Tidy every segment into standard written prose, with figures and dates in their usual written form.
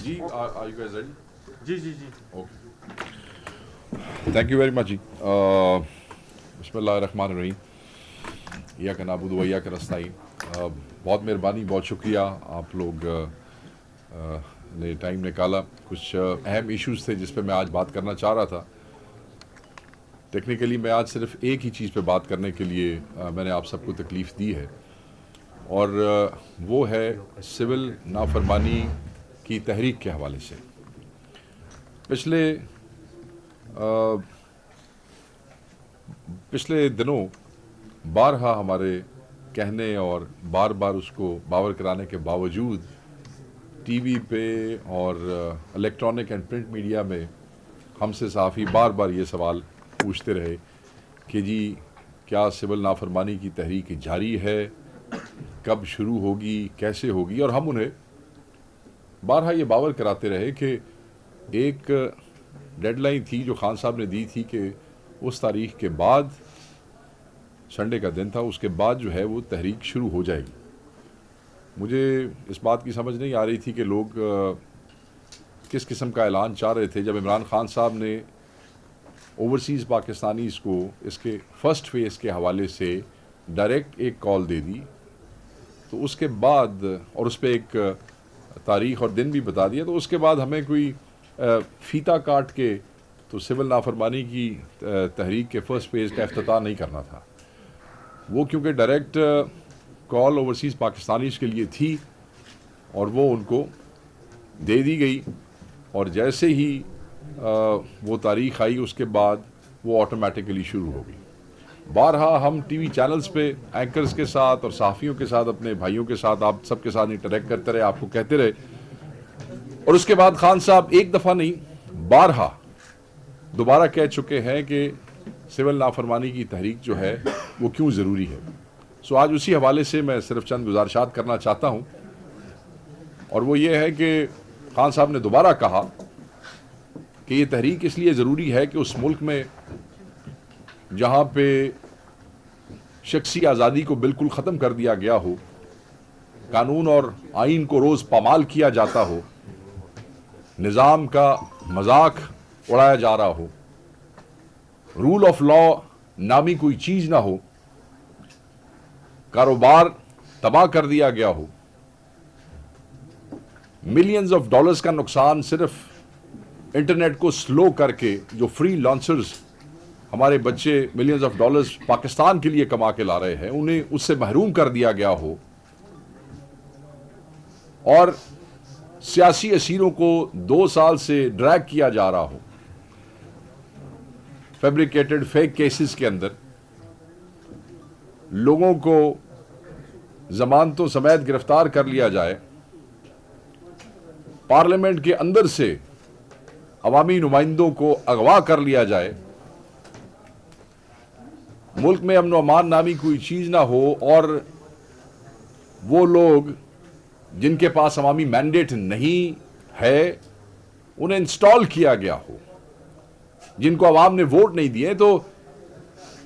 G are you guys ready? G G G Okay. Thank you very much جی. بسم اللہ الرحمن الرحیم. ایاک نعبد و ایاک نستعین. بہت مہربانی، بہت شکریہ آپ لوگ نے ٹائم نکالا. کچھ اہم ایشوز تھے جس پہ میں آج بات کرنا چاہ رہا تھا. ٹیکنیکلی میں آج صرف ایک ہی چیز پہ بات کرنے کے لیے میں نے آپ سب کو تکلیف دی ہے، اور وہ ہے سول نافرمانی کی تحریک کے حوالے سے. پچھلے دنوں بارہا ہمارے کہنے اور بار بار اس کو باور کرانے کے باوجود ٹی وی پہ اور الیکٹرانک اینڈ پرنٹ میڈیا میں ہم سے صحافی بار بار یہ سوال پوچھتے رہے کہ جی کیا سول نافرمانی کی تحریک جاری ہے، کب شروع ہوگی، کیسے ہوگی. اور ہم انہیں بارہا یہ باور کراتے رہے کہ ایک ڈیڈ لائن تھی جو خان صاحب نے دی تھی کہ اس تاریخ کے بعد، سنڈے کا دن تھا، اس کے بعد جو ہے وہ تحریک شروع ہو جائے گی. مجھے اس بات کی سمجھ نہیں آ رہی تھی کہ لوگ کس قسم کا اعلان چاہ رہے تھے. جب عمران خان صاحب نے اوورسیز پاکستانیز کو اس کے فرسٹ فیز کے حوالے سے ڈائریکٹ ایک کال دے دی، تو اس کے بعد اور اس پہ ایک تاریخ اور دن بھی بتا دیا، تو اس کے بعد ہمیں کوئی فیتا کاٹ کے تو سول نافرمانی کی تحریک کے فرسٹ فیز کا افتتاح نہیں کرنا تھا. وہ کیونکہ ڈائریکٹ کال اوورسیز پاکستانیز کے لیے تھی اور وہ ان کو دے دی گئی، اور جیسے ہی وہ تاریخ آئی اس کے بعد وہ آٹومیٹیکلی شروع ہو گئی. بارہا ہم ٹی وی چینلز پہ اینکرز کے ساتھ اور صحافیوں کے ساتھ، اپنے بھائیوں کے ساتھ، آپ سب کے ساتھ انٹریکٹ کرتے رہے، آپ کو کہتے رہے. اور اس کے بعد خان صاحب ایک دفعہ نہیں بارہا دوبارہ کہہ چکے ہیں کہ سول نافرمانی کی تحریک جو ہے وہ کیوں ضروری ہے. سو آج اسی حوالے سے میں صرف چند گزارشات کرنا چاہتا ہوں، اور وہ یہ ہے کہ خان صاحب نے دوبارہ کہا کہ یہ تحریک اس لیے ضروری ہے کہ اس ملک میں جہاں پہ شخصی آزادی کو بالکل ختم کر دیا گیا ہو، قانون اور آئین کو روز پامال کیا جاتا ہو، نظام کا مذاق اڑایا جا رہا ہو، رول آف لا نامی کوئی چیز نہ ہو، کاروبار تباہ کر دیا گیا ہو، ملینز آف ڈالرز کا نقصان صرف انٹرنیٹ کو سلو کر کے، جو فری لانسرز ہمارے بچے ملینز آف ڈالرز پاکستان کے لیے کما کے لا رہے ہیں، انہیں اس سے محروم کر دیا گیا ہو، اور سیاسی اسیروں کو 2 سال سے ڈریگ کیا جا رہا ہو فیبریکیٹڈ فیک کیسز کے اندر، لوگوں کو ضمانتوں سمیت گرفتار کر لیا جائے، پارلیمنٹ کے اندر سے عوامی نمائندوں کو اغوا کر لیا جائے، ملک میں امن و امان نامی کوئی چیز نہ ہو، اور وہ لوگ جن کے پاس عوامی مینڈیٹ نہیں ہے انہیں انسٹال کیا گیا ہو، جن کو عوام نے ووٹ نہیں دیے. تو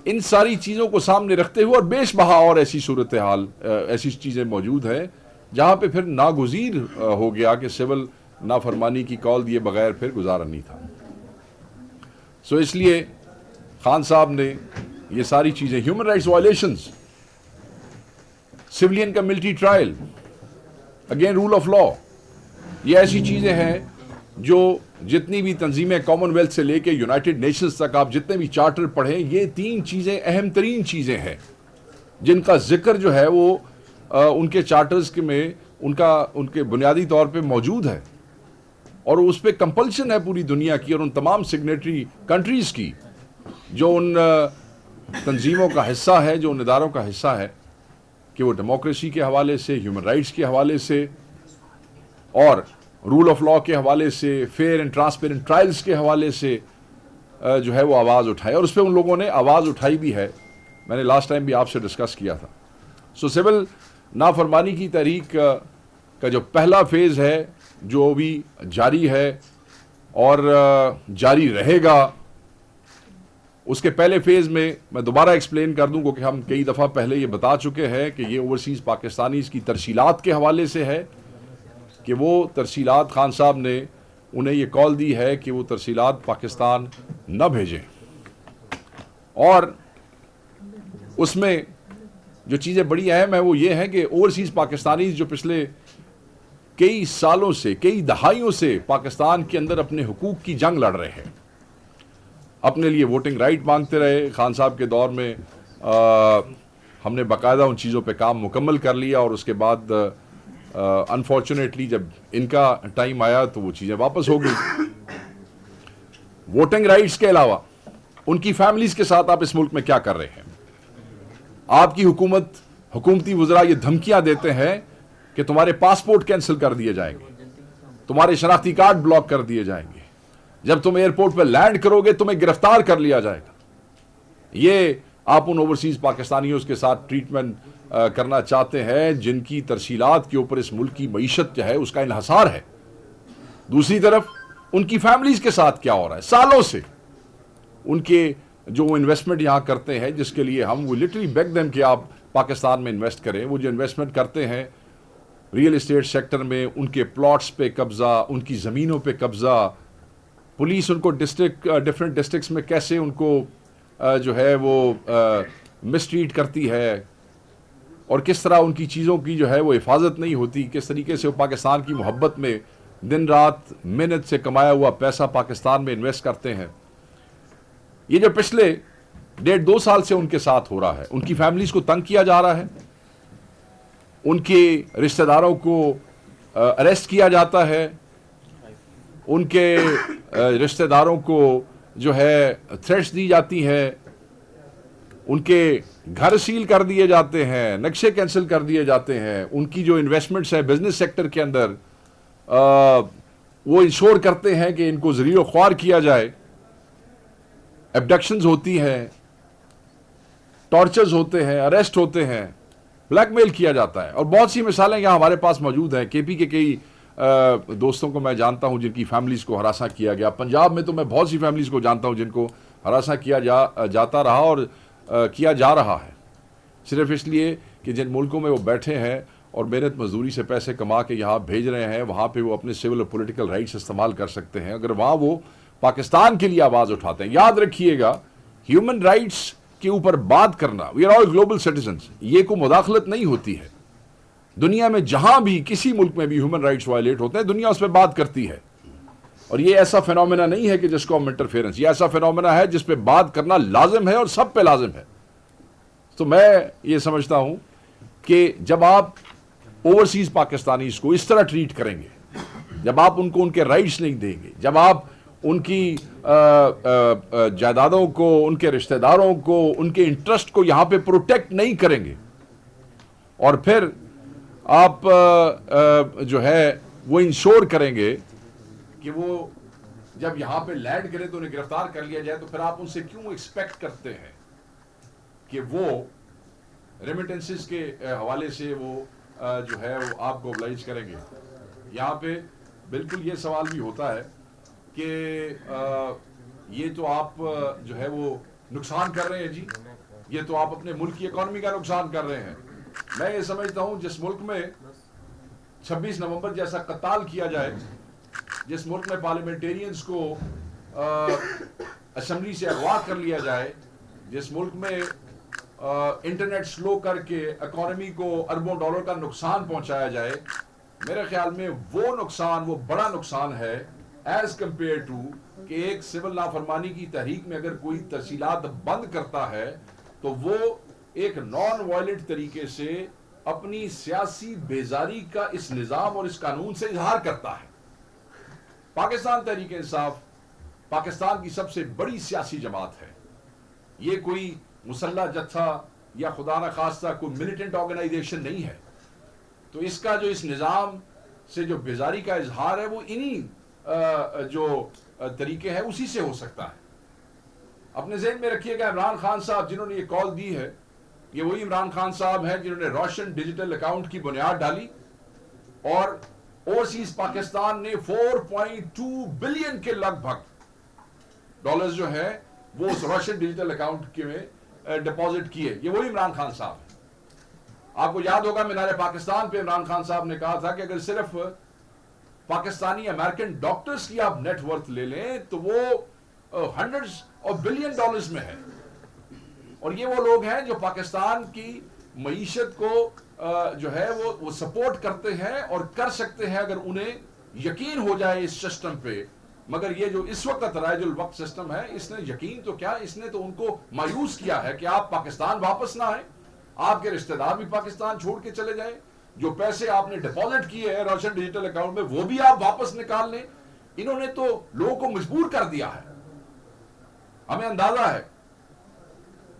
ان ساری چیزوں کو سامنے رکھتے ہوئے اور بیش بہا اور ایسی صورتحال، ایسی چیزیں موجود ہیں جہاں پہ پھر ناگزیر ہو گیا کہ سول نافرمانی کی کال دیے بغیر پھر گزارا نہیں تھا. سو اس لیے خان صاحب نے یہ ساری چیزیں، ہیومن رائٹس وائلیشنز، سویلین کا military trial, again rule of law, یہ ایسی چیزیں ہیں جو جتنی بھی تنظیمیں کامن ویلتھ سے لے کے یونائٹڈ نیشنز تک آپ جتنے بھی چارٹر پڑھیں، یہ 3 چیزیں اہم ترین چیزیں ہیں جن کا ذکر جو ہے وہ ان کے چارٹرز میں ان کے بنیادی طور پہ موجود ہے، اور اس پہ کمپلشن ہے پوری دنیا کی اور ان تمام سگنیٹری کنٹریز کی جو ان تنظیموں کا حصہ ہے، جو ان اداروں کا حصہ ہے، کہ وہ ڈیموکریسی کے حوالے سے، ہیومن رائٹس کے حوالے سے اور رول آف لا کے حوالے سے، فیئر اینڈ ٹرانسپیرنٹ ٹرائلز کے حوالے سے جو ہے وہ آواز اٹھائے. اور اس پہ ان لوگوں نے آواز اٹھائی بھی ہے، میں نے لاسٹ ٹائم بھی آپ سے ڈسکس کیا تھا. سو سول نافرمانی کی تحریک کا جو پہلا فیز ہے جو بھی جاری ہے اور جاری رہے گا، اس کے پہلے فیز میں میں دوبارہ ایکسپلین کر دوں کیونکہ ہم کئی دفعہ پہلے یہ بتا چکے ہیں کہ یہ اوورسیز پاکستانیز کی ترسیلات کے حوالے سے ہے کہ وہ ترسیلات خان صاحب نے انہیں یہ کال دی ہے کہ وہ ترسیلات پاکستان نہ بھیجیں، اور اس میں جو چیزیں بڑی اہم ہیں وہ یہ ہیں کہ اوورسیز پاکستانی جو پچھلے کئی سالوں سے، کئی دہائیوں سے پاکستان کے اندر اپنے حقوق کی جنگ لڑ رہے ہیں، اپنے لیے ووٹنگ رائٹ مانگتے رہے. خان صاحب کے دور میں ہم نے باقاعدہ ان چیزوں پہ کام مکمل کر لیا، اور اس کے بعد انفارچونیٹلی جب ان کا ٹائم آیا تو وہ چیزیں واپس ہو گئی. ووٹنگ رائٹس کے علاوہ ان کی فیملیز کے ساتھ آپ اس ملک میں کیا کر رہے ہیں؟ آپ کی حکومتی وزراء یہ دھمکیاں دیتے ہیں کہ تمہارے پاسپورٹ کینسل کر دیے جائیں گے، تمہارے شناختی کارڈ بلاک کر دیے جائیں گے، جب تم ایئرپورٹ پہ لینڈ کرو گے تمہیں گرفتار کر لیا جائے گا. یہ آپ ان اوورسیز پاکستانیوں کے ساتھ ٹریٹمنٹ کرنا چاہتے ہیں جن کی ترسیلات کے اوپر اس ملک کی معیشت جو ہے اس کا انحصار ہے. دوسری طرف ان کی فیملیز کے ساتھ کیا ہو رہا ہے؟ سالوں سے ان کے جو انویسٹمنٹ یہاں کرتے ہیں، جس کے لیے ہم وہ لٹرلی بیگ دیم کہ آپ پاکستان میں انویسٹ کریں، وہ جو انویسٹمنٹ کرتے ہیں ریئل اسٹیٹ سیکٹر میں، ان کے پلاٹس پہ قبضہ، ان کی زمینوں پہ قبضہ، پولیس ان کو ڈفرینٹ ڈسٹرکٹس میں کیسے ان کو جو ہے وہ مسٹریٹ کرتی ہے، اور کس طرح ان کی چیزوں کی جو ہے وہ حفاظت نہیں ہوتی، کس طریقے سے وہ پاکستان کی محبت میں دن رات محنت سے کمایا ہوا پیسہ پاکستان میں انویسٹ کرتے ہیں. یہ جو پچھلے 1.5-2 سال سے ان کے ساتھ ہو رہا ہے، ان کی فیملیز کو تنگ کیا جا رہا ہے، ان کے رشتہ داروں کو اریسٹ کیا جاتا ہے، ان کے رشتہ داروں کو جو ہے تھریٹس دی جاتی ہیں، ان کے گھر سیل کر دیے جاتے ہیں، نقشے کینسل کر دیے جاتے ہیں، ان کی جو انویسٹمنٹس ہیں بزنس سیکٹر کے اندر وہ انشور کرتے ہیں کہ ان کو ذریع و خوار کیا جائے. ایبڈکشنز ہوتی ہیں، ٹارچرز ہوتے ہیں، اریسٹ ہوتے ہیں، بلیک میل کیا جاتا ہے، اور بہت سی مثالیں یہاں ہمارے پاس موجود ہیں. کے پی کے کئی دوستوں کو میں جانتا ہوں جن کی فیملیز کو ہراساں کیا گیا. پنجاب میں تو میں بہت سی فیملیز کو جانتا ہوں جن کو ہراساں کیا جاتا رہا اور کیا جا رہا ہے، صرف اس لیے کہ جن ملکوں میں وہ بیٹھے ہیں اور محنت مزدوری سے پیسے کما کے یہاں بھیج رہے ہیں، وہاں پہ وہ اپنے سول اور پولیٹیکل رائٹس استعمال کر سکتے ہیں. اگر وہاں وہ پاکستان کے لیے آواز اٹھاتے ہیں، یاد رکھیے گا ہیومن رائٹس کے اوپر بات کرنا، we are all global citizens, یہ کوئی مداخلت نہیں ہوتی ہے. دنیا میں جہاں بھی کسی ملک میں بھی ہیومن رائٹس وائلیٹ ہوتے ہیں، دنیا اس پہ بات کرتی ہے. اور یہ ایسا فینومینا نہیں ہے کہ جس کو ہم انٹرفیئرنس، یہ ایسا فینومینا ہے جس پہ بات کرنا لازم ہے اور سب پہ لازم ہے. تو میں یہ سمجھتا ہوں کہ جب آپ اوورسیز پاکستانیز کو اس طرح ٹریٹ کریں گے، جب آپ ان کو ان کے رائٹس نہیں دیں گے، جب آپ ان کی جائیدادوں کو، ان کے رشتہ داروں کو، ان کے انٹرسٹ کو یہاں پہ پروٹیکٹ نہیں کریں گے، اور پھر آپ جو ہے وہ انشور کریں گے کہ وہ جب یہاں پہ لینڈ کرے تو انہیں گرفتار کر لیا جائے، تو پھر آپ ان سے کیوں ایکسپیکٹ کرتے ہیں کہ وہ ریمیٹنسز کے حوالے سے وہ جو ہے وہ آپ کو oblige کریں گے. یہاں پہ بالکل یہ سوال بھی ہوتا ہے کہ یہ تو آپ جو ہے وہ نقصان کر رہے ہیں جی، یہ تو آپ اپنے ملک کی اکانومی کا نقصان کر رہے ہیں. میں یہ سمجھتا ہوں جس ملک میں 26 نومبر جیسا قتال کیا جائے، جس ملک میں پارلیمنٹیرینز کو اسمبلی سے اغوا کر لیا جائے، جس ملک میں انٹرنیٹ سلو کر کے اکانومی کو اربوں ڈالر کا نقصان پہنچایا جائے، میرے خیال میں وہ نقصان، وہ بڑا نقصان ہے ایز کمپیئر ٹو کہ ایک سول نافرمانی کی تحریک میں اگر کوئی ترسیلات بند کرتا ہے تو وہ ایک نان وائلنٹ طریقے سے اپنی سیاسی بیزاری کا اس نظام اور اس قانون سے اظہار کرتا ہے. پاکستان تحریک انصاف پاکستان کی سب سے بڑی سیاسی جماعت ہے. یہ کوئی مسلح جتھا یا خدا نہ خواستہ کوئی ملیٹنٹ آرگنائزیشن نہیں ہے. تو اس کا جو اس نظام سے جو بیزاری کا اظہار ہے وہ انہی جو طریقے ہیں اسی سے ہو سکتا ہے. اپنے ذہن میں رکھیے گا عمران خان صاحب جنہوں نے یہ کال دی ہے، یہ وہی عمران خان صاحب ہیں جنہوں نے روشن ڈیجیٹل اکاؤنٹ کی بنیاد ڈالی، اور اوورسیز پاکستان نے 4.2 بلین کے لگ بھگ ڈالرز جو ہے وہ اس روشن ڈیجیٹل اکاؤنٹ کے میں ڈپازٹ کیے. یہ وہی عمران خان صاحب ہیں. آپ کو یاد ہوگا مینار پاکستان پہ عمران خان صاحب نے کہا تھا کہ اگر صرف پاکستانی امریکن ڈاکٹرز کی آپ نیٹ ورتھ لے لیں تو وہ ہنڈریڈز آف بلین ڈالرز میں ہے. اور یہ وہ لوگ ہیں جو پاکستان کی معیشت کو جو ہے وہ سپورٹ کرتے ہیں اور کر سکتے ہیں اگر انہیں یقین ہو جائے اس سسٹم پہ. مگر یہ جو اس وقت رائج الوقت سسٹم ہے, اس نے یقین تو کیا, اس نے تو ان کو مایوس کیا ہے کہ آپ پاکستان واپس نہ آئیں, آپ کے رشتہ دار بھی پاکستان چھوڑ کے چلے جائیں, جو پیسے آپ نے ڈپازٹ کیے ہیں روشن ڈیجیٹل اکاؤنٹ میں وہ بھی آپ واپس نکال لیں. انہوں نے تو لوگوں کو مجبور کر دیا ہے. ہمیں اندازہ ہے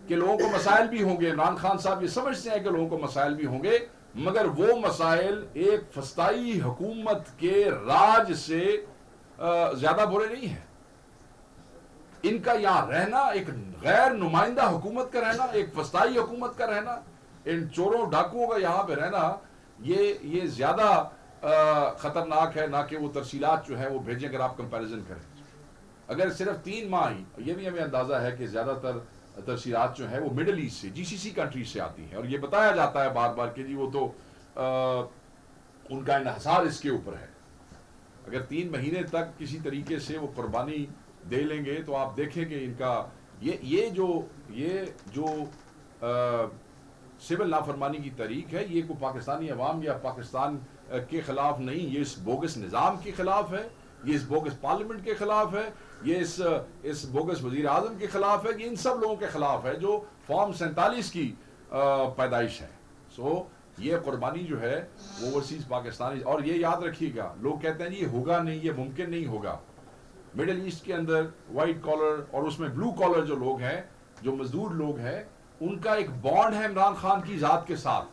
کہ لوگوں کو مسائل بھی ہوں گے, عمران خان صاحب یہ سمجھتے ہیں کہ لوگوں کو مسائل بھی ہوں گے, مگر وہ مسائل ایک فسطائی حکومت کے راج سے زیادہ برے نہیں ہیں. ان کا یہاں رہنا, ایک غیر نمائندہ حکومت کا رہنا, ایک فسطائی حکومت کا رہنا, ان چوروں ڈاکوؤں کا یہاں پہ رہنا, یہ زیادہ خطرناک ہے نہ کہ وہ ترسیلات جو ہے وہ بھیجیں. اگر آپ کمپیریزن کریں, اگر صرف 3 ماہ ہی, یہ بھی ہمیں اندازہ ہے کہ زیادہ تر ترسیلات جو ہے وہ مڈل ایسٹ سے, GCC کنٹریز سے آتی ہیں, اور یہ بتایا جاتا ہے بار بار کہ جی وہ تو ان کا انحصار اس کے اوپر ہے. اگر 3 مہینے تک کسی طریقے سے وہ قربانی دے لیں گے تو آپ دیکھیں کہ ان کا یہ جو سول نافرمانی کی تحریک ہے, یہ کوئی پاکستانی عوام یا پاکستان کے خلاف نہیں, یہ اس بوگس نظام کے خلاف ہے, یہ اس بوگس پارلیمنٹ کے خلاف ہے, یہ اس بوگس وزیر اعظم کے خلاف ہے, یہ ان سب لوگوں کے خلاف ہے جو فارم 47 کی پیدائش ہے. سو یہ قربانی جو ہے وہ اوورسیز پاکستانی, اور یہ یاد رکھیے گا, لوگ کہتے ہیں یہ ہوگا نہیں, یہ ممکن نہیں ہوگا. مڈل ایسٹ کے اندر وائٹ کالر اور اس میں بلو کالر جو لوگ ہیں, جو مزدور لوگ ہیں, ان کا ایک بانڈ ہے عمران خان کی ذات کے ساتھ.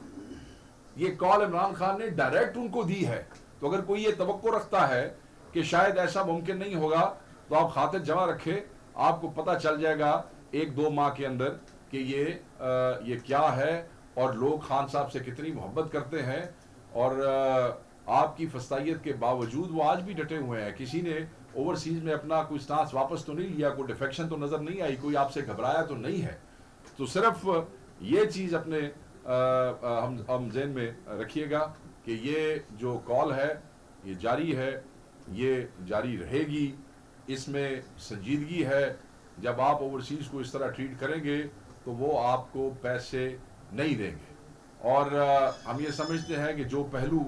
یہ کال عمران خان نے ڈائریکٹ ان کو دی ہے. تو اگر کوئی یہ توقع رکھتا ہے کہ شاید ایسا ممکن نہیں ہوگا تو آپ خاطر جمع رکھے, آپ کو پتہ چل جائے گا 1-2 ماہ کے اندر کہ یہ کیا ہے اور لوگ خان صاحب سے کتنی محبت کرتے ہیں. اور آپ کی فسطائیت کے باوجود وہ آج بھی ڈٹے ہوئے ہیں. کسی نے اوورسیز میں اپنا کوئی سٹانس واپس تو نہیں لیا, کوئی ڈیفیکشن تو نظر نہیں آئی, کوئی آپ سے گھبرایا تو نہیں ہے. تو صرف یہ چیز اپنے ہم ذہن میں رکھیے گا کہ یہ جو کال ہے یہ جاری ہے, یہ جاری رہے گی, اس میں سنجیدگی ہے. جب آپ اوورسیز کو اس طرح ٹریٹ کریں گے تو وہ آپ کو پیسے نہیں دیں گے. اور ہم یہ سمجھتے ہیں کہ جو پہلو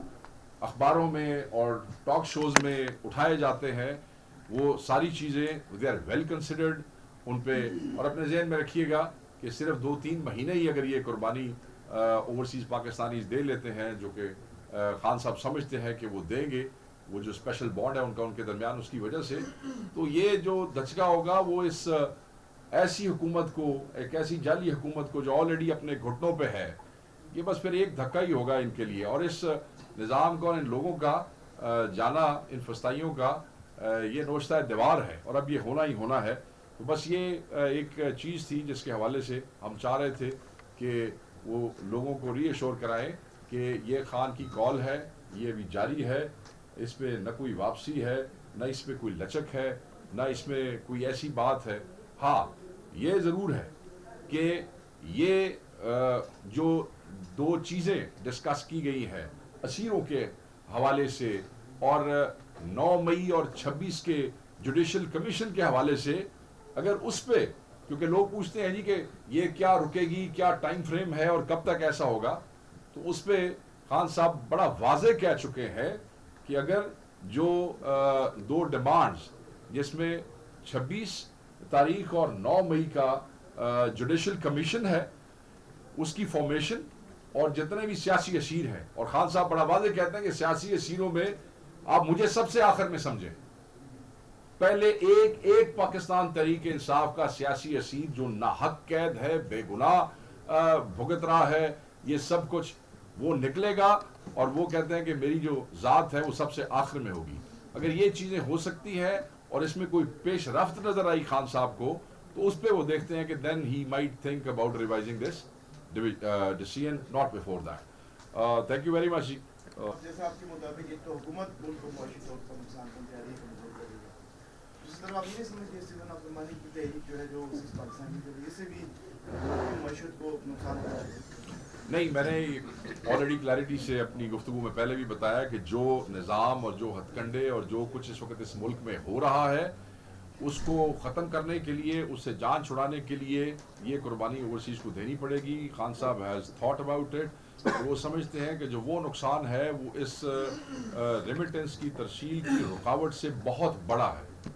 اخباروں میں اور ٹاک شوز میں اٹھائے جاتے ہیں وہ ساری چیزیں they are well considered in پہ. اور اپنے ذہن میں رکھیے گا کہ صرف 2-3 مہینے ہی اگر یہ قربانی اوورسیز پاکستانیز دے لیتے ہیں, جو کہ خان صاحب سمجھتے ہیں کہ وہ دیں گے, وہ جو اسپیشل بانڈ ہے ان کے درمیان, اس کی وجہ سے, تو یہ جو دھچکا ہوگا وہ اس ایسی حکومت کو, ایک ایسی جعلی حکومت کو جو آلریڈی اپنے گھٹنوں پہ ہے, یہ بس پھر ایک دھکا ہی ہوگا ان کے لیے. اور اس نظام کا, ان لوگوں کا جانا, ان فسطائیوں کا یہ نوشتہ دیوار ہے, اور اب یہ ہونا ہی ہونا ہے. تو بس یہ ایک چیز تھی جس کے حوالے سے ہم چاہ رہے تھے کہ وہ لوگوں کو ری ایشور کرائیں کہ یہ خان کی کال ہے, یہ بھی جاری ہے, اس میں نہ کوئی واپسی ہے, نہ اس میں کوئی لچک ہے, نہ اس میں کوئی ایسی بات ہے. ہاں یہ ضرور ہے کہ یہ جو 2 چیزیں ڈسکس کی گئی ہیں اسیروں کے حوالے سے اور 9 مئی اور 26 کے جوڈیشل کمیشن کے حوالے سے, اگر اس پہ, کیونکہ لوگ پوچھتے ہیں جی کہ یہ کیا رکے گی, کیا ٹائم فریم ہے اور کب تک ایسا ہوگا, تو اس پہ خان صاحب بڑا واضح کہہ چکے ہیں کہ اگر جو 2 ڈیمانڈز جس میں 26 تاریخ اور 9 مئی کا جوڈیشل کمیشن ہے اس کی فارمیشن, اور جتنے بھی سیاسی اسیر ہیں, اور خان صاحب بڑا واضح کہتے ہیں کہ سیاسی اسیروں میں آپ مجھے سب سے آخر میں سمجھیں, پہلے ایک پاکستان تحریک انصاف کا سیاسی اسیر جو ناحق قید ہے, بے گناہ بھگت رہا ہے, یہ سب کچھ وہ نکلے گا, اور وہ کہتے ہیں کہ میری جو ذات ہے وہ سب سے آخر میں ہوگی. اگر یہ چیزیں ہو سکتی ہیں اور اس میں کوئی پیش رفت نظر آئی خان صاحب کو, تو اس پہ وہ دیکھتے ہیں کہ then he might think about revising this decision, not before that. Thank you very much. جیسا آپ کے مطابق ایک تو حکومت ملک کو معاشی طور پر نقصان پہنچا رہی ہے, کمزور کر رہی ہے, دوسری طرف آپ یہ سمجھ کہ سیون نافرمانی کی تحریک جو ہے جو پاکستان کی, اس سے بھی معیشت کو نقصان پہنچا رہی ہے. نہیں، میں نے آلریڈی کلیئرٹی سے اپنی گفتگو میں پہلے بھی بتایا کہ جو نظام اور جو ہتھ کنڈے اور جو کچھ اس وقت اس ملک میں ہو رہا ہے اس کو ختم کرنے کے لیے، اس سے جان چھڑانے کے لیے یہ قربانی اوورسیز کو دینی پڑے گی. خان صاحب ہیز تھاٹ اباؤٹ اٹ. وہ سمجھتے ہیں کہ جو وہ نقصان ہے وہ اس ریمیٹنس کی ترسیل کی رکاوٹ سے بہت بڑا ہے.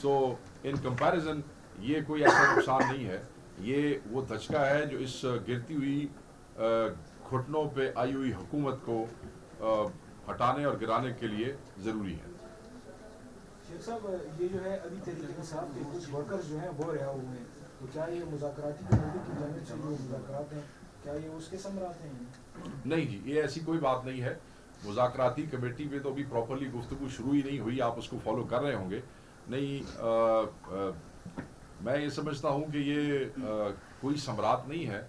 سو ان کمپیریزن یہ کوئی ایسا نقصان نہیں ہے، یہ وہ دھچکا ہے جو اس گرتی ہوئی گھٹنوں پہ آئی ہوئی حکومت کو ہٹانے اور گرانے کے لیے ضروری ہے. شیخ صاحب یہ جو ہے ابھی تحریک انصاف کے کچھ ورکرز جو ہیں وہ رہا ہوئے ہیں، تو کیا یہ مذاکراتی کمیٹی کی جانب سے جو مذاکرات ہیں کیا یہ اس کے ثمرات ہیں؟ نہیں جی، یہ ایسی کوئی بات نہیں ہے. مذاکراتی کمیٹی پہ تو ابھی پراپرلی گفتگو شروع ہی نہیں ہوئی، آپ اس کو فالو کر رہے ہوں گے. نہیں، میں یہ سمجھتا ہوں کہ یہ کوئی ثمرات نہیں ہے.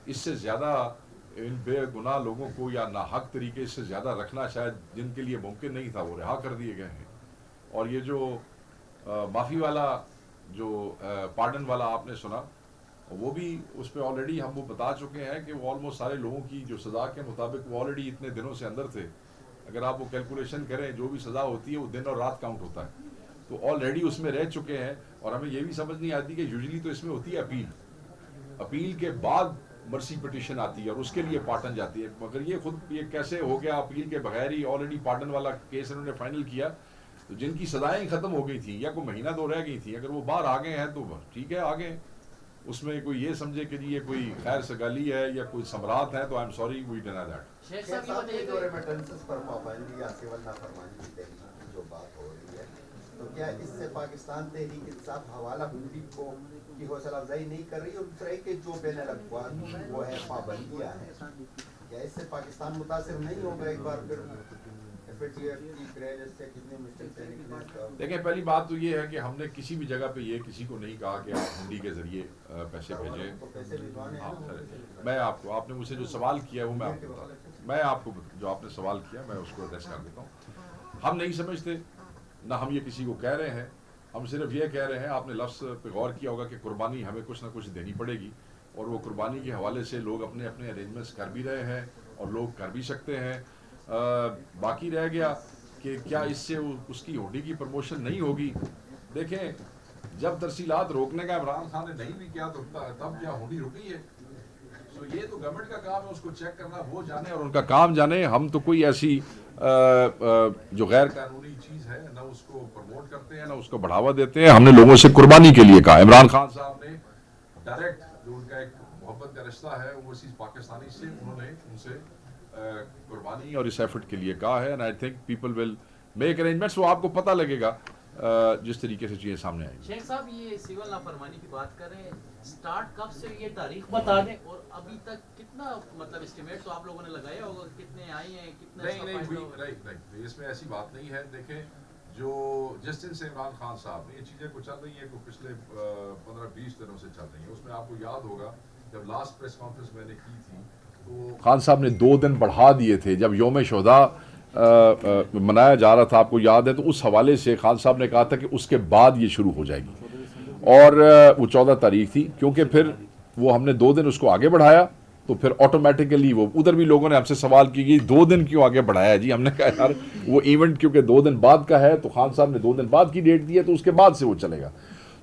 اس سے زیادہ ان بے گناہ لوگوں کو یا ناحق طریقے سے زیادہ رکھنا شاید جن کے لیے ممکن نہیں تھا وہ رہا کر دیے گئے ہیں. اور یہ جو معافی والا جو پارڈن والا آپ نے سنا، وہ بھی اس پہ آلریڈی ہم وہ بتا چکے ہیں کہ وہ آلموسٹ سارے لوگوں کی جو سزا کے مطابق وہ آلریڈی اتنے دنوں سے اندر تھے. اگر آپ وہ کیلکولیشن کریں جو بھی سزا ہوتی ہے وہ دن اور رات کاؤنٹ ہوتا ہے، تو آلریڈی اس میں رہ چکے ہیں. اور ہمیں یہ بھی سمجھ نہیں آتی کہ یوزلی تو اس میں ہوتی ہے اپیل کے بعد مرسی پٹیشن آتی ہے اور اس کے لیے پارٹن جاتی ہے. مگر یہ خود یہ کیسے ہو گیا اپیل کے بغیر ہی آلریڈی پارٹن والا کیس انہوں نے فائنل کیا. تو جن کی سزائیں ختم ہو گئی تھیں یا کوئی مہینہ دو رہ گئی تھیں، اگر وہ باہر آ گئے ہیں تو ٹھیک ہے آ گئے. اس میں کوئی یہ سمجھے کہ یہ کوئی خیر سگالی ہے یا کوئی ثمرات ہیں تو I am sorry we deny that. Sheikh صاحب یہ جو ریمیٹنسز پر پابندی یا سول نافرمانی کی تحریک جو بات ہو رہی ہے، تو کیا اس سے پاکستان تحریک انصاف حوالہ بندی کو کی حوصلہ افزائی نہیں کر رہی؟ اور دوسرا کہ جو بین الاقوامی وہ ہے پابندیاں ہیں، کیا اس سے پاکستان متاثر نہیں ہوگا ایک بار پھر؟ دیکھیں، پہلی بات تو یہ ہے کہ ہم نے کسی بھی جگہ پہ یہ کسی کو نہیں کہا کہ آپ ہنڈی کے ذریعے پیسے بھیجیں. میں آپ نے مجھ سے جو سوال کیا ہے وہ میں آپ کو جو آپ نے سوال کیا میں اس کو ایڈریس کر دیتا ہوں. ہم نہیں سمجھتے، نہ ہم یہ کسی کو کہہ رہے ہیں. ہم صرف یہ کہہ رہے ہیں، آپ نے لفظ پہ غور کیا ہوگا کہ قربانی ہمیں کچھ نہ کچھ دینی پڑے گی، اور وہ قربانی کے حوالے سے لوگ اپنے اپنے ارینجمنٹس کر بھی رہے ہیں اور لوگ کر بھی سکتے ہیں. باقی رہ گیا کہ کیا اس سے اس کی ہونڈی کی پروموشن نہیں ہوگی. دیکھیں، جب ترسیلات روکنے کا عمران خان نے نہیں بھی کیا تو تب کیا ہونڈی رکی ہے. سو یہ تو گورنمنٹ کا کام ہے، اس کو چیک کرنا وہ جانے اور ان کا کام جانے. ہم تو کوئی ایسی جو غیر قانونی چیز ہے نہ اس کو پروموٹ کرتے ہیں نہ اس کو بڑھاوا دیتے ہیں. ہم نے لوگوں سے قربانی کے لیے کہا. عمران خان صاحب نے ڈائریکٹ جو ان کا ایک محبت کا رشتہ ہے اوورسیز پاکستانی سے، انہوں نے ان سے قربانی اور اس ایفرٹ کے لیے کہا ہے. And I think people will make arrangements. وہ آپ کو پتہ لگے گا جس طریقے سے چیزیں سامنے آئیں گی. شیخ صاحب یہ سول نافرمانی کی بات کر رہے ہیں، سٹارٹ کب سے یہ تاریخ بتا دیں اور ابھی تک کتنا مطلب اسٹیمیٹ تو آپ لوگوں نے لگایا ہوگا، کتنے آئی ہیں کتنا؟ نہیں، اس میں ایسی بات نہیں ہے. دیکھیں، جو جس دن سے عمران خان صاحب نے یہ چیزیں کو چل رہی ہیں کو پچھلے 15-20 دنوں سے چل رہی ہیں. اس میں آپ کو یاد ہوگا جب لاسٹ پریس کانفرنس میں نے کی تھی تو خان صاحب نے 2 دن بڑھا دیے تھے. جب یوم شہداء منایا جا رہا تھا، آپ کو یاد ہے، تو اس حوالے سے خان صاحب نے کہا تھا کہ اس کے بعد یہ شروع ہو جائے گی، اور وہ 14 تاریخ تھی. کیونکہ پھر وہ ہم نے 2 دن اس کو آگے بڑھایا تو پھر آٹومیٹیکلی وہ ادھر بھی لوگوں نے ہم سے سوال کی کہ 2 دن کیوں آگے بڑھایا جی. ہم نے کہا یار وہ ایونٹ کیونکہ 2 دن بعد کا ہے تو خان صاحب نے 2 دن بعد کی ڈیٹ دی ہے تو اس کے بعد سے وہ چلے گا.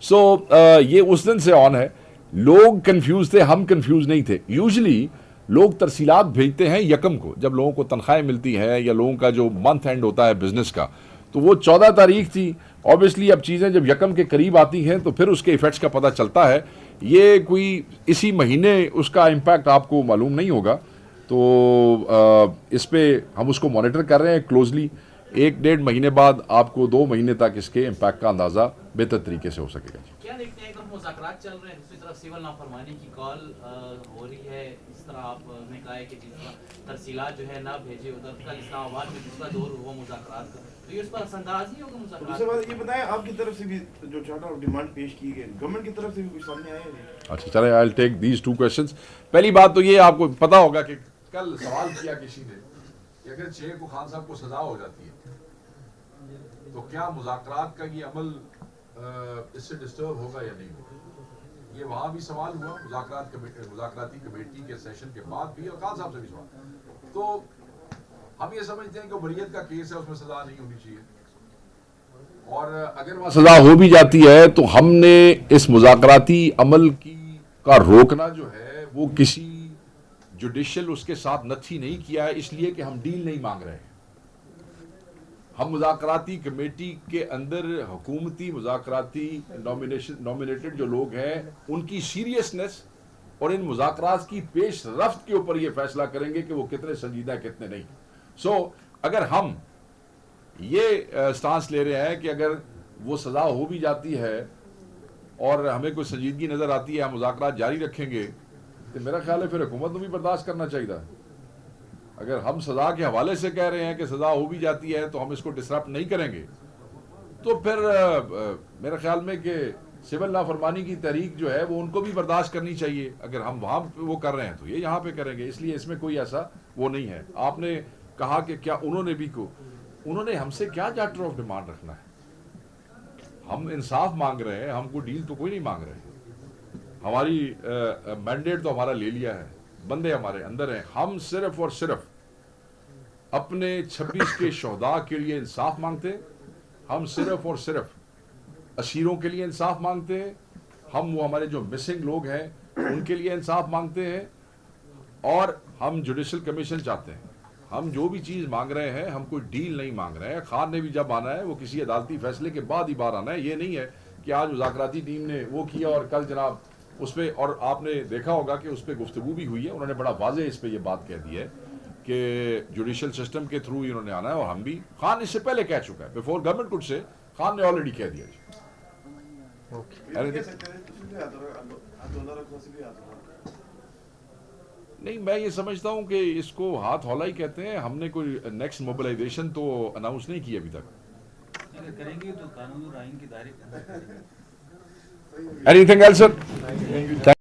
سو یہ اس دن سے آن ہے. لوگ کنفیوز تھے، ہم کنفیوز نہیں تھے. یوزلی لوگ ترسیلات بھیجتے ہیں یکم کو، جب لوگوں کو تنخواہیں ملتی ہیں یا لوگوں کا جو منتھ اینڈ ہوتا ہے بزنس کا، تو وہ 14 تاریخ تھی. اوبیسلی اب چیزیں جب یکم کے قریب آتی ہیں تو پھر اس کے ایفیکٹس کا پتہ چلتا ہے. یہ کوئی اسی مہینے اس کا امپیکٹ آپ کو معلوم نہیں ہوگا. تو اس پہ ہم اس کو مانیٹر کر رہے ہیں کلوزلی. 1-1.5 مہینے بعد آپ کو 2 مہینے تک اس کے امپیکٹ کا اندازہ بہتر طریقے سے ہو سکے گا. کیا دیکھتے ہیں کہ مذاکرات چل رہے ہیں، دوسری طرف سول نافرمانی کی کال ہو رہی ہے، اس طرح آپ نے کہا ہے کہ جس طرح ترسیلات جو ہے نہ بھیجے ادھر، کل اسلام آباد میں دوسرا دور ہوا مذاکرات کا، تو یہ اس پر اثر انداز نہیں ہوگا مذاکرات؟ دوسری بات یہ بتائیں، آپ کی طرف سے بھی جو چارٹر آف ڈیمانڈ پیش کی گئی گورنمنٹ کی طرف سے بھی کچھ سامنے آیا ہے؟ اچھا چلیں، آئی ول ٹیک دیز 2 کویشچنز. پہلی بات تو یہ آپ کو پتا ہوگا کہ کل سوال کیا کسی نے کہ اگر 6 کو خان صاحب کو سزا ہو جاتی ہے تو کیا مذاکرات کا یہ عمل اس سے ڈسٹرب ہوگا یا نہیں ہوگا. یہ وہاں بھی سوال ہوا مذاکراتی کمیٹی کے سیشن کے بعد بھی، اور خان صاحب سے بھی سوال. تو ہم یہ سمجھتے ہیں کہ بریت کا کیس ہے، اس میں سزا نہیں ہونی چاہیے، اور اگر وہاں سزا ہو بھی جاتی ہے تو ہم نے اس مذاکراتی عمل کا روکنا جو ہے وہ کسی جوڈیشل اس کے ساتھ نتھی نہیں کیا ہے، اس لیے کہ ہم ڈیل نہیں مانگ رہے ہیں. ہم مذاکراتی کمیٹی کے اندر حکومتی مذاکراتی نومینیٹڈ جو لوگ ہیں ان کی سیریسنس اور ان مذاکرات کی پیش رفت کے اوپر یہ فیصلہ کریں گے کہ وہ کتنے سنجیدہ ہیں کتنے نہیں. اگر ہم یہ سٹانس لے رہے ہیں کہ اگر وہ سزا ہو بھی جاتی ہے اور ہمیں کوئی سنجیدگی نظر آتی ہے ہم مذاکرات جاری رکھیں گے، تو میرا خیال ہے پھر حکومت کو بھی برداشت کرنا چاہیے تھا. اگر ہم سزا کے حوالے سے کہہ رہے ہیں کہ سزا ہو بھی جاتی ہے تو ہم اس کو ڈسرپٹ نہیں کریں گے، تو پھر میرے خیال میں کہ سول نافرمانی کی تحریک جو ہے وہ ان کو بھی برداشت کرنی چاہیے. اگر ہم وہاں وہ کر رہے ہیں تو یہ یہاں پہ کریں گے، اس لیے اس میں کوئی ایسا وہ نہیں ہے. آپ نے کہا کہ کیا انہوں نے ہم سے کیا چارٹر آف ڈیمانڈ رکھنا ہے؟ ہم انصاف مانگ رہے ہیں، ہم کو ڈیل تو کوئی نہیں مانگ رہے. ہماری مینڈیٹ تو ہمارا لے لیا ہے، بندے ہمارے اندر ہیں. ہم صرف اور صرف اپنے 26 کے شہداء کے لیے انصاف مانگتے ہیں. ہم صرف اور صرف اسیروں کے لیے انصاف مانگتے ہیں. ہم وہ ہمارے جو مسنگ لوگ ہیں ان کے لیے انصاف مانگتے ہیں، اور ہم جوڈیشل کمیشن چاہتے ہیں. ہم جو بھی چیز مانگ رہے ہیں ہم کوئی ڈیل نہیں مانگ رہے ہیں. خان نے بھی جب آنا ہے وہ کسی عدالتی فیصلے کے بعد ہی باہر آنا ہے. یہ نہیں ہے کہ آج مذاکراتی ٹیم نے وہ کیا اور کل جناب اس پہ، اور آپ نے دیکھا ہوگا کہ اس پہ گفتگو بھی ہوئی ہے. انہوں نے بڑا واضح اس پہ یہ بات کہہ دی ہے کہ جوڈیشل سسٹم کے تھرو انہوں نے آنا ہے، اور ہم بھی. خان اس سے پہلے کہہ چکا ہے، بیفور گورنمنٹ کڈ سے خان نے آلریڈی کہہ دیا. نہیں، میں یہ سمجھتا ہوں کہ اس کو ہاتھ ہولا ہی کہتے ہیں. ہم نے کوئی نیکسٹ موبلائزیشن تو اناؤنس نہیں کی ابھی تک. اگر کریں گے تو قانون اور آئین کے دائرے کے اندر کریں گے. Anything else, sir?